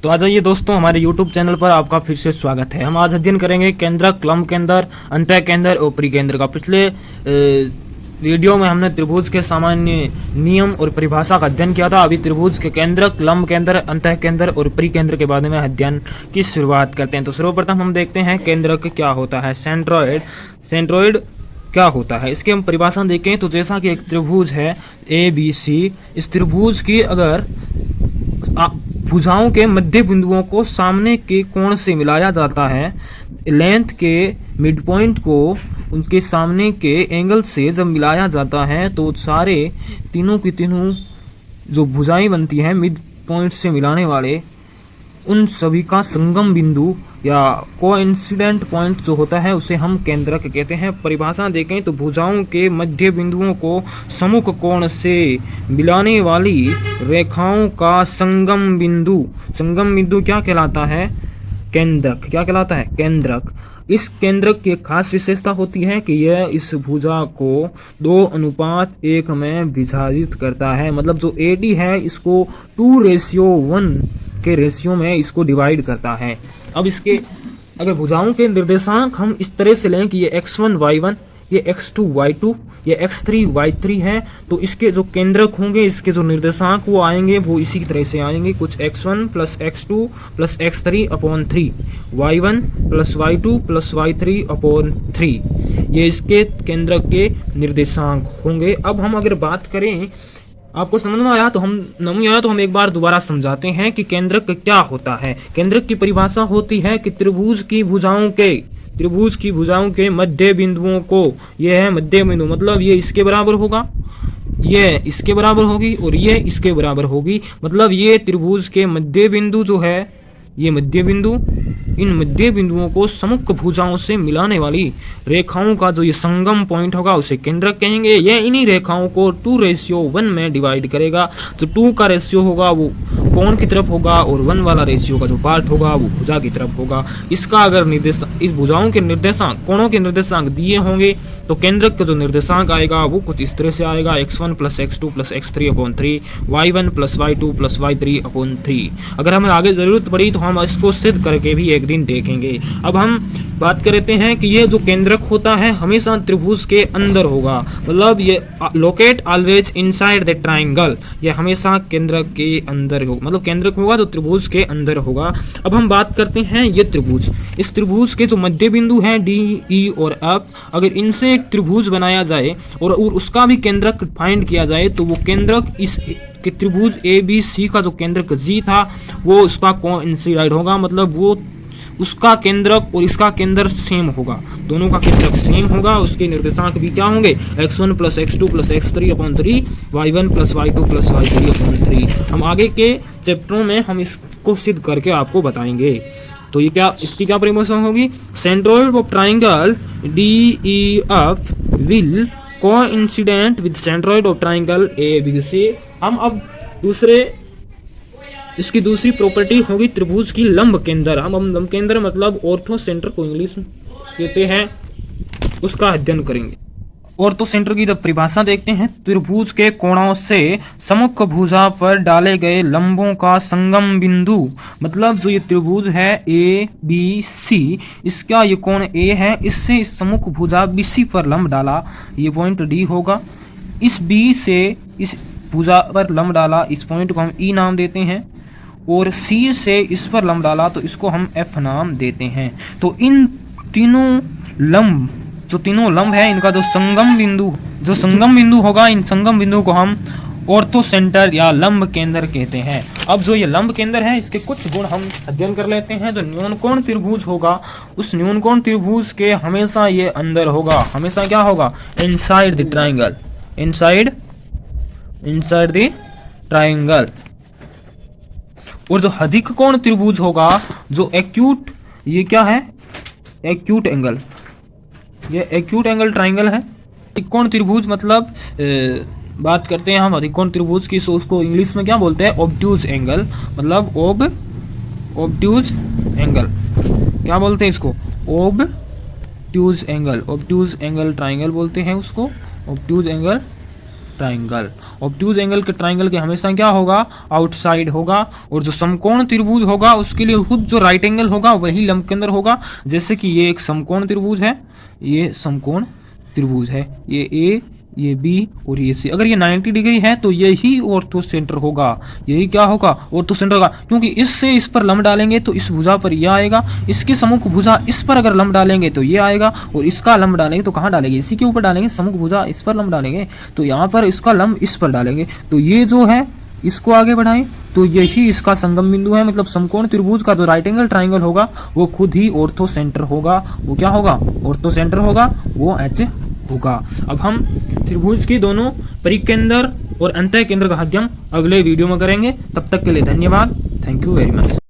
तो आ जाइए दोस्तों, हमारे YouTube चैनल पर आपका फिर से स्वागत है। हम आज अध्ययन करेंगे केंद्रक, लंब केंद्र, अंतः केंद्र और परिकेंद्र का। पिछले वीडियो में हमने त्रिभुज के सामान्य नियम और परिभाषा का अध्ययन किया था। अभी त्रिभुज के केंद्रक, लंब केंद्र, अंतः केंद्र और परिकेंद्र के बारे में अध्ययन की शुरुआत करते हैं। तो सर्वप्रथम हम देखते हैं केंद्रक क्या होता है। सेंट्रोइड, सेंट्रोइड क्या होता है, इसकी हम परिभाषा देखें तो जैसा कि एक त्रिभुज है ABC, इस त्रिभुज की अगर भुजाओं के मध्य बिंदुओं को सामने के कोण से मिलाया जाता है, लेंथ के मिड पॉइंट को उनके सामने के एंगल से जब मिलाया जाता है तो सारे तीनों की तीनों जो भुजाएं बनती हैं मिड पॉइंट से मिलाने वाले, उन सभी का संगम बिंदु या कोइंसिडेंट पॉइंट जो होता है उसे हम केंद्रक कहते हैं। परिभाषा देखें तो भुजाओं के मध्य बिंदुओं को सम्मुख कोण से मिलाने वाली रेखाओं का संगम बिंदु क्या कहलाता है? केंद्रक। क्या कहलाता है? केंद्रक। इस केंद्रक की एक खास विशेषता होती है कि यह इस भुजा को 2:1 में विभाजित करता है। मतलब जो AD है इसको 2:1 के रेशियो में इसको डिवाइड करता है। अब इसके अगर भुजाओं के निर्देशांक हम इस तरह से लें कि ये x1 y1, ये x2 y2, ये x3 y3 है, तो इसके जो केंद्रक होंगे, इसके जो निर्देशांक वो आएंगे वो इसी तरह से आएंगे। कुछ x1 plus x2 plus x3 upon 3, y1 plus y2 plus y3 upon 3, ये इसके केंद्रक के निर्देशांक होंगे। अब हम अगर बात करें, आपको समझ में आया तो हम एक बार दोबारा समझाते हैं कि केंद्रक क्या होता है। केंद्रक की परिभाषा होती है कि त्रिभुज की भुजाओं के मध्य बिंदुओं को, यह है मध्य बिंदु, मतलब ये इसके बराबर होगा, ये इसके बराबर होगी और ये इसके बराबर होगी। मतलब ये त्रिभुज के मध्य बिंदु जो है, ये मध्य बिंदु, इन मध्य बिंदुओं को सम्मुख भुजाओं से मिलाने वाली रेखाओं का जो ये संगम पॉइंट होगा उसे केंद्रक कहेंगे। यह इन्हीं रेखाओं को 2:1 में डिवाइड करेगा। जो 2 का रेशियो होगा वो कोण की तरफ होगा और 1 वाला रेशियो का जो पार्ट होगा वो भुजा की तरफ होगा। इसका अगर इस भुजाओं के निर्देशांक, कोणों के निर्देशांक दिए होंगे तो केंद्रक का जो निर्देशांक आएगा वो कुछ इस तरह से आएगा। x1 plus x2 plus x3 upon 3, y1 plus y2 plus y3 upon 3। अगर हमें आगे जरूरत पड़ी तो हम इसको सिद्ध करके भी एक दिन देखेंगे। अब हम बात करते हैं कि ये जो केंद्रक होता है हमेशा त्रिभुज के अंदर होगा। मतलब ये locate always inside the triangle, ये हमेशा केंद्रक के अंदर होगा, मतलब केंद्रक होगा जो त्रिभुज के अंदर होगा। अब हम बात करते हैं ये त्रिभुज, इस त्रिभुज के जो मध्य बिंदु हैं D, E और F, अगर इनसे एक त्रिभुज बनाया जाए और उसका भी केंद्रक फाइंड किया जाए तो वो केंद्रक इस कि त्रिभुज ABC का जो केंद्रक G था वो उसका कोइंसिडेंट होगा। मतलब वो उसका केंद्रक और इसका केंद्र सेम होगा, दोनों का केंद्रक सेम होगा। उसके निर्देशांक भी क्या होंगे? x1 plus x2 plus x3 upon 3, y1 plus y2 plus y3 upon 3। हम आगे के चैप्टरों में हम इसको सिद्ध करके आपको बताएंगे। तो ये क्या, इसकी क्या परिभाषा होगी? Centroid of triangle DEF will coincident with centroid of triangle ABC। हम अब इसकी दूसरी प्रॉपर्टी होगी त्रिभुज की लंब केंद्र। हम लंब केंद्र मतलब ऑर्थो सेंटर को इंग्लिश में कहते हैं, उसका अध्ययन करेंगे। ऑर्थो सेंटर की जब परिभाषा देखते हैं, त्रिभुज के कोणों से सम्मुख भुजा पर डाले गए लंबों का संगम बिंदु। मतलब जो ये त्रिभुज है ABC, इसका ये कोण A है, इससे इस सम्मुख भुजा BC पर लंब डाला, ये पॉइंट D होगा। इस B से इस भुजा पर लंब डाला, इस पॉइंट को हम E नाम देते हैं, और C से इस पर लंब डाला तो इसको हम F नाम देते हैं। तो इन तीनों लंब है, इनका जो संगम बिंदु होगा, इन संगम बिंदु को हम ऑर्थो सेंटर या लंब केंद्र कहते हैं। अब जो ये लंब केंद्र है इसके कुछ गुण हम अध्ययन कर लेते हैं। जो न्यूनकोण त्रिभुज होगा उस न्यूनकोण त्रिभुज के हमेशा ये अंदर होगा, हमेशा क्या होगा? Inside the triangle, inside the triangle. और जो अधिक कोण त्रिभुज होगा, जो एक्यूट, ये क्या है? एक्यूट एंगल, ये एक्यूट एंगल ट्राइंगल है। अधिक कोण त्रिभुज मतलब बात करते हैं हम अधिक कोण त्रिभुज की, तो उसको इंग्लिश में क्या बोलते हैं? Obtuse angle. मतलब ऑब्ट्यूज एंगल क्या बोलते हैं इसको? ऑब्ट्यूज एंगल ट्राइंगल बोलते हैं उसको, obtuse angle triangle. Obtuse angle के ट्राइंगल के हमेशा क्या होगा, आउटसाइड होगा, और जो समकोण त्रिभुज होगा उसके लिए खुद जो राइट एंगल होगा वही लंब केंद्र होगा। जैसे कि ये एक समकोण त्रिभुज है, ये समकोण त्रिभुज है, ये ए, ये बी और ये सी। अगर ये 90 डिग्री है तो यही ऑर्थो सेंटर होगा, यही क्या होगा, ऑर्थो सेंटर होगा। क्योंकि इससे इस पर लंब डालेंगे तो इस भुजा पर यह आएगा, इसके सम्मुख भुजा इस पर अगर लंब डालेंगे तो ये आएगा, और इसका लंब डालेंगे तो कहाँ डालेंगे, इसी के ऊपर डालेंगे, सम्मुख भुजा इस पर लंब डालेंगे तो यहाँ पर इसका लंब इस पर डालेंगे। तो ये जो है इसको आगे बढ़ाएं तो यही इसका संगम बिंदु है। मतलब समकोण त्रिभुज का जो राइट एंगल ट्राइंगल होगा वो खुद ही ऑर्थो सेंटर होगा। वो क्या होगा, ऑर्थो सेंटर होगा, वो एच होगा। अब हम त्रिभुज के दोनों परिकेंद्र और अंतः केंद्र का अध्ययन अगले वीडियो में करेंगे। तब तक के लिए धन्यवाद, थैंक यू वेरी मच।